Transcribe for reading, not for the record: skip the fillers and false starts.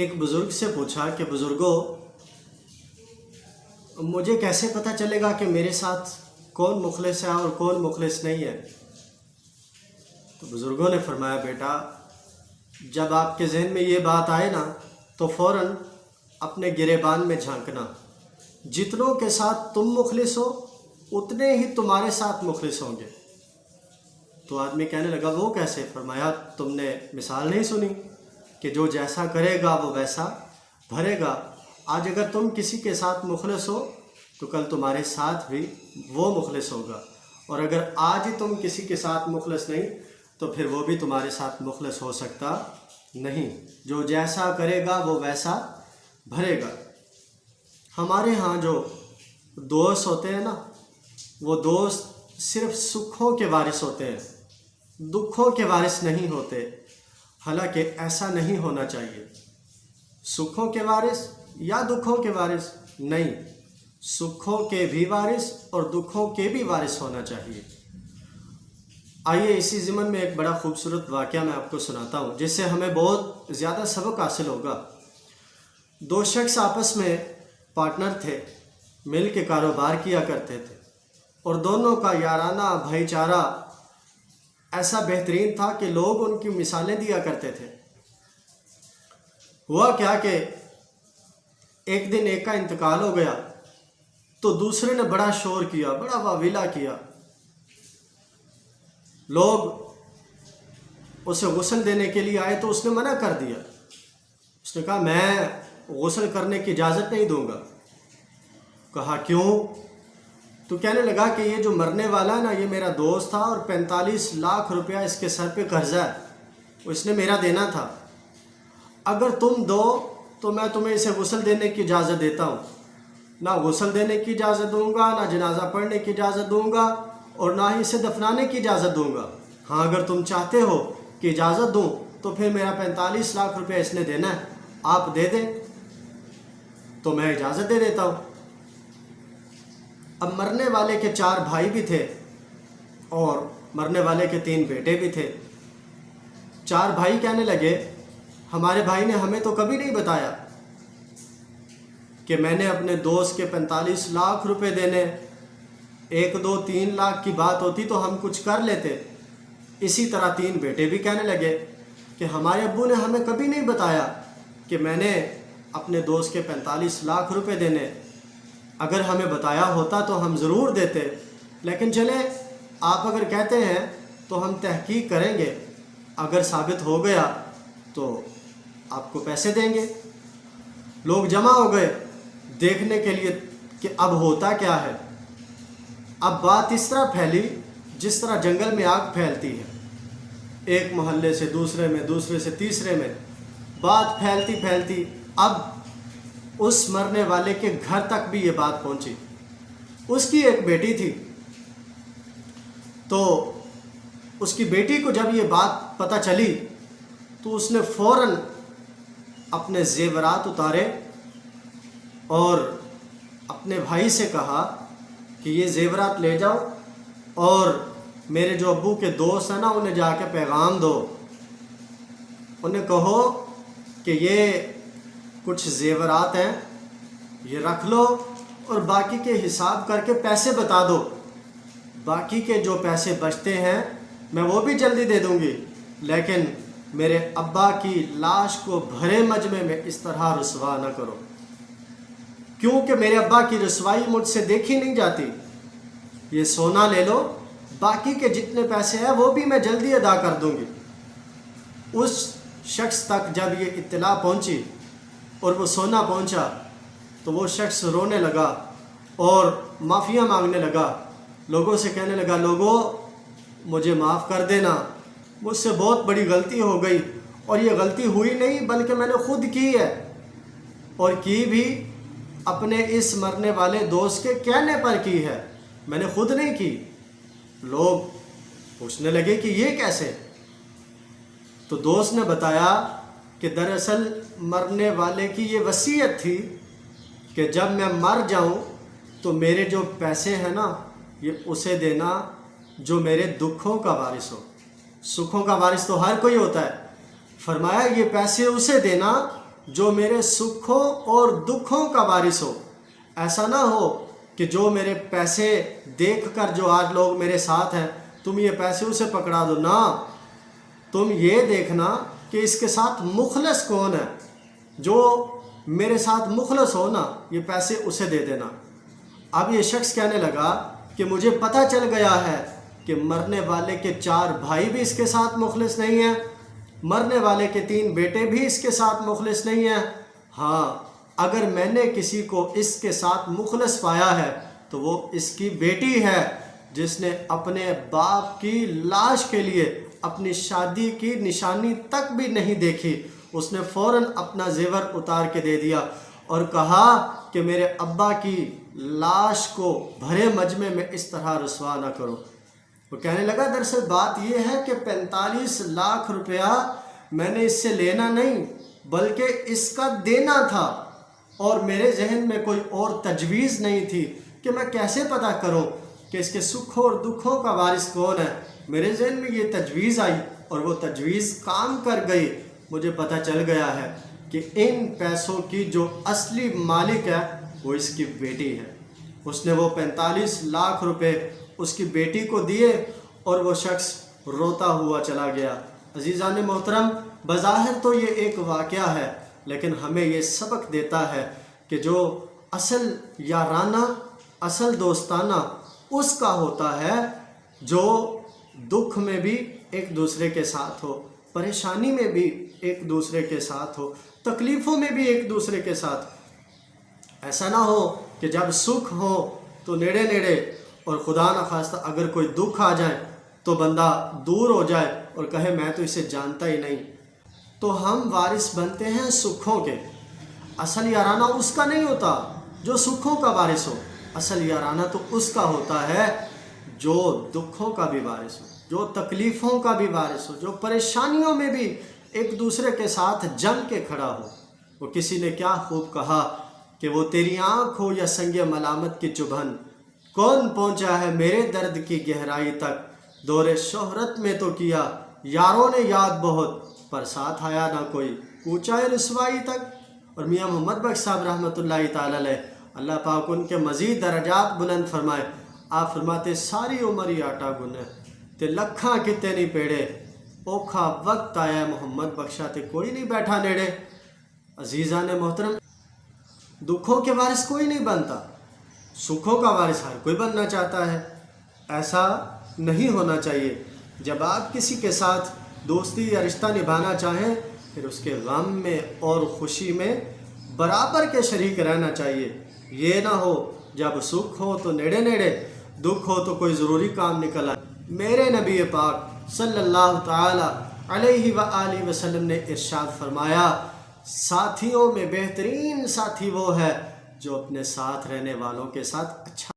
ایک بزرگ سے پوچھا کہ بزرگوں، مجھے کیسے پتہ چلے گا کہ میرے ساتھ کون مخلص ہے اور کون مخلص نہیں ہے؟ تو بزرگوں نے فرمایا، بیٹا جب آپ کے ذہن میں یہ بات آئے نا تو فوراً اپنے گریبان میں جھانکنا، جتنوں کے ساتھ تم مخلص ہو اتنے ہی تمہارے ساتھ مخلص ہوں گے۔ تو آدمی کہنے لگا وہ کیسے؟ فرمایا تم نے مثال نہیں سنی کہ جو جیسا کرے گا وہ ویسا بھرے گا۔ آج اگر تم کسی کے ساتھ مخلص ہو تو کل تمہارے ساتھ بھی وہ مخلص ہوگا، اور اگر آج ہی تم کسی کے ساتھ مخلص نہیں تو پھر وہ بھی تمہارے ساتھ مخلص ہو سکتا نہیں۔ جو جیسا کرے گا وہ ویسا بھرے گا۔ ہمارے ہاں جو دوست ہوتے ہیں نا، وہ دوست صرف سکھوں کے وارث ہوتے ہیں، دکھوں کے وارث نہیں ہوتے، حالانکہ ایسا نہیں ہونا چاہیے۔ سکھوں کے وارث یا دکھوں کے وارث نہیں، سکھوں کے بھی وارث اور دکھوں کے بھی وارث ہونا چاہیے۔ آئیے اسی ضمن میں ایک بڑا خوبصورت واقعہ میں آپ کو سناتا ہوں، جس سے ہمیں بہت زیادہ سبق حاصل ہوگا۔ دو شخص آپس میں پارٹنر تھے، مل کے کاروبار کیا کرتے تھے، اور دونوں کا یارانہ بھائی چارہ ایسا بہترین تھا کہ لوگ ان کی مثالیں دیا کرتے تھے۔ ہوا کیا کہ ایک دن ایک کا انتقال ہو گیا تو دوسرے نے بڑا شور کیا، بڑا واویلا کیا۔ لوگ اسے غسل دینے کے لیے آئے تو اس نے منع کر دیا۔ اس نے کہا میں غسل کرنے کی اجازت نہیں دوں گا۔ کہا کیوں؟ تو کہنے لگا کہ یہ جو مرنے والا ہے نا، یہ میرا دوست تھا اور 45 لاکھ روپیہ اس کے سر پہ قرضہ ہے، وہ اس نے میرا دینا تھا۔ اگر تم دو تو میں تمہیں اسے غسل دینے کی اجازت دیتا ہوں۔ نہ غسل دینے کی اجازت دوں گا، نہ جنازہ پڑھنے کی اجازت دوں گا، اور نہ ہی اسے دفنانے کی اجازت دوں گا۔ ہاں اگر تم چاہتے ہو کہ اجازت دوں تو پھر میرا 45 لاکھ روپیہ اس نے دینا ہے، آپ دے دیں تو میں اجازت دے دیتا ہوں۔ اب مرنے والے کے 4 بھائی بھی تھے اور مرنے والے کے 3 بیٹے بھی تھے۔ 4 بھائی کہنے لگے ہمارے بھائی نے ہمیں تو کبھی نہیں بتایا کہ میں نے اپنے دوست کے 45 لاکھ روپے دینے، 1 2 3 لاکھ کی بات ہوتی تو ہم کچھ کر لیتے۔ اسی طرح 3 بیٹے بھی کہنے لگے کہ ہمارے ابو نے ہمیں کبھی نہیں بتایا کہ میں نے اپنے دوست کے 45 لاکھ روپے دینے، اگر ہمیں بتایا ہوتا تو ہم ضرور دیتے، لیکن چلیں آپ اگر کہتے ہیں تو ہم تحقیق کریں گے، اگر ثابت ہو گیا تو آپ کو پیسے دیں گے۔ لوگ جمع ہو گئے دیکھنے کے لیے کہ اب ہوتا کیا ہے۔ اب بات اس طرح پھیلی جس طرح جنگل میں آگ پھیلتی ہے، ایک محلے سے دوسرے میں، دوسرے سے تیسرے میں، بات پھیلتی پھیلتی اب اس مرنے والے کے گھر تک بھی یہ بات پہنچی۔ اس کی ایک بیٹی تھی، تو اس کی بیٹی کو جب یہ بات پتہ چلی تو اس نے فوراً اپنے زیورات اتارے اور اپنے بھائی سے کہا کہ یہ زیورات لے جاؤ اور میرے جو ابو کے دوست ہیں نا انہیں جا کے پیغام دو، انہیں کہو کہ یہ کچھ زیورات ہیں، یہ رکھ لو اور باقی کے حساب کر کے پیسے بتا دو، باقی کے جو پیسے بچتے ہیں میں وہ بھی جلدی دے دوں گی، لیکن میرے ابا کی لاش کو بھرے مجمع میں اس طرح رسوا نہ کرو، کیونکہ میرے ابا کی رسوائی مجھ سے دیکھی نہیں جاتی۔ یہ سونا لے لو، باقی کے جتنے پیسے ہیں وہ بھی میں جلدی ادا کر دوں گی۔ اس شخص تک جب یہ اطلاع پہنچی اور وہ سونا پہنچا تو وہ شخص رونے لگا اور معافیاں مانگنے لگا، لوگوں سے کہنے لگا لوگوں مجھے معاف کر دینا، مجھ سے بہت بڑی غلطی ہو گئی، اور یہ غلطی ہوئی نہیں بلکہ میں نے خود کی ہے، اور کی بھی اپنے اس مرنے والے دوست کے کہنے پر کی ہے، میں نے خود نہیں کی۔ لوگ پوچھنے لگے کہ یہ کیسے؟ تو دوست نے بتایا کہ دراصل مرنے والے کی یہ وصیت تھی کہ جب میں مر جاؤں تو میرے جو پیسے ہیں نا یہ اسے دینا جو میرے دکھوں کا وارث ہو، سکھوں کا وارث تو ہر کوئی ہوتا ہے۔ فرمایا یہ پیسے اسے دینا جو میرے سکھوں اور دکھوں کا وارث ہو۔ ایسا نہ ہو کہ جو میرے پیسے دیکھ کر جو آج لوگ میرے ساتھ ہیں تم یہ پیسے اسے پکڑا دو، نہ، تم یہ دیکھنا کہ اس کے ساتھ مخلص کون ہے، جو میرے ساتھ مخلص ہو نا یہ پیسے اسے دے دینا۔ اب یہ شخص کہنے لگا کہ مجھے پتہ چل گیا ہے کہ مرنے والے کے 4 بھائی بھی اس کے ساتھ مخلص نہیں ہیں، مرنے والے کے 3 بیٹے بھی اس کے ساتھ مخلص نہیں ہیں۔ ہاں، اگر میں نے کسی کو اس کے ساتھ مخلص پایا ہے تو وہ اس کی بیٹی ہے، جس نے اپنے باپ کی لاش کے لیے اپنی شادی کی نشانی تک بھی نہیں دیکھی۔ اس نے فوراً اپنا زیور اتار کے دے دیا اور کہا کہ میرے ابا کی لاش کو بھرے مجمع میں اس طرح رسوا نہ کرو۔ وہ کہنے لگا دراصل بات یہ ہے کہ 45 لاکھ روپیہ میں نے اس سے لینا نہیں بلکہ اس کا دینا تھا، اور میرے ذہن میں کوئی اور تجویز نہیں تھی کہ میں کیسے پتہ کروں کہ اس کے سکھوں اور دکھوں کا وارث کون ہے۔ میرے ذہن میں یہ تجویز آئی اور وہ تجویز کام کر گئی۔ مجھے پتہ چل گیا ہے کہ ان پیسوں کی جو اصلی مالک ہے وہ اس کی بیٹی ہے۔ اس نے وہ 45 لاکھ روپے اس کی بیٹی کو دیے اور وہ شخص روتا ہوا چلا گیا۔ عزیزان محترم، بظاہر تو یہ ایک واقعہ ہے لیکن ہمیں یہ سبق دیتا ہے کہ جو اصل یارانہ، اصل دوستانہ اس کا ہوتا ہے جو دکھ میں بھی ایک دوسرے کے ساتھ ہو، پریشانی میں بھی ایک دوسرے کے ساتھ ہو، تکلیفوں میں بھی ایک دوسرے کے ساتھ۔ ایسا نہ ہو کہ جب سکھ ہو تو نیڑے نیڑے، اور خدا نخواستہ اگر کوئی دکھ آ جائے تو بندہ دور ہو جائے اور کہے میں تو اسے جانتا ہی نہیں۔ تو ہم وارث بنتے ہیں سکھوں کے۔ اصل یارانہ اس کا نہیں ہوتا جو سکھوں کا وارث ہو، اصل یارانہ تو اس کا ہوتا ہے جو دکھوں کا بھی وارث ہو، جو تکلیفوں کا بھی وارث ہو، جو پریشانیوں میں بھی ایک دوسرے کے ساتھ جم کے کھڑا ہو۔ وہ کسی نے کیا خوب کہا کہ وہ تیری آنکھ ہو یا سنگ ملامت کی چبھن، کون پہنچا ہے میرے درد کی گہرائی تک، دور شہرت میں تو کیا یاروں نے یاد بہت، پر ساتھ آیا نہ کوئی کوچہ رسوائی تک۔ اور میاں محمد بخش صاحب رحمۃ اللہ تعالی علیہ، اللہ پاک ان کے مزید درجات بلند فرمائے، آپ فرماتے ساری عمر ہی آٹا گنے تے لکھاں کتے نہیں پیڑے، اوکھا وقت آیا محمد بخشا تے کوئی نہیں بیٹھا نیڑے۔ عزیزان محترم، دکھوں کے وارث کوئی نہیں بنتا، سکھوں کا وارث ہر کوئی بننا چاہتا ہے۔ ایسا نہیں ہونا چاہیے۔ جب آپ کسی کے ساتھ دوستی یا رشتہ نبھانا چاہیں پھر اس کے غم میں اور خوشی میں برابر کے شریک رہنا چاہیے۔ یہ نہ ہو جب سکھ ہو تو نیڑے نیڑے، دکھ ہو تو کوئی ضروری کام نکل آئے۔ میرے نبی پاک صلی اللہ تعالی علیہ وآلہ وسلم نے ارشاد فرمایا، ساتھیوں میں بہترین ساتھی وہ ہے جو اپنے ساتھ رہنے والوں کے ساتھ اچھا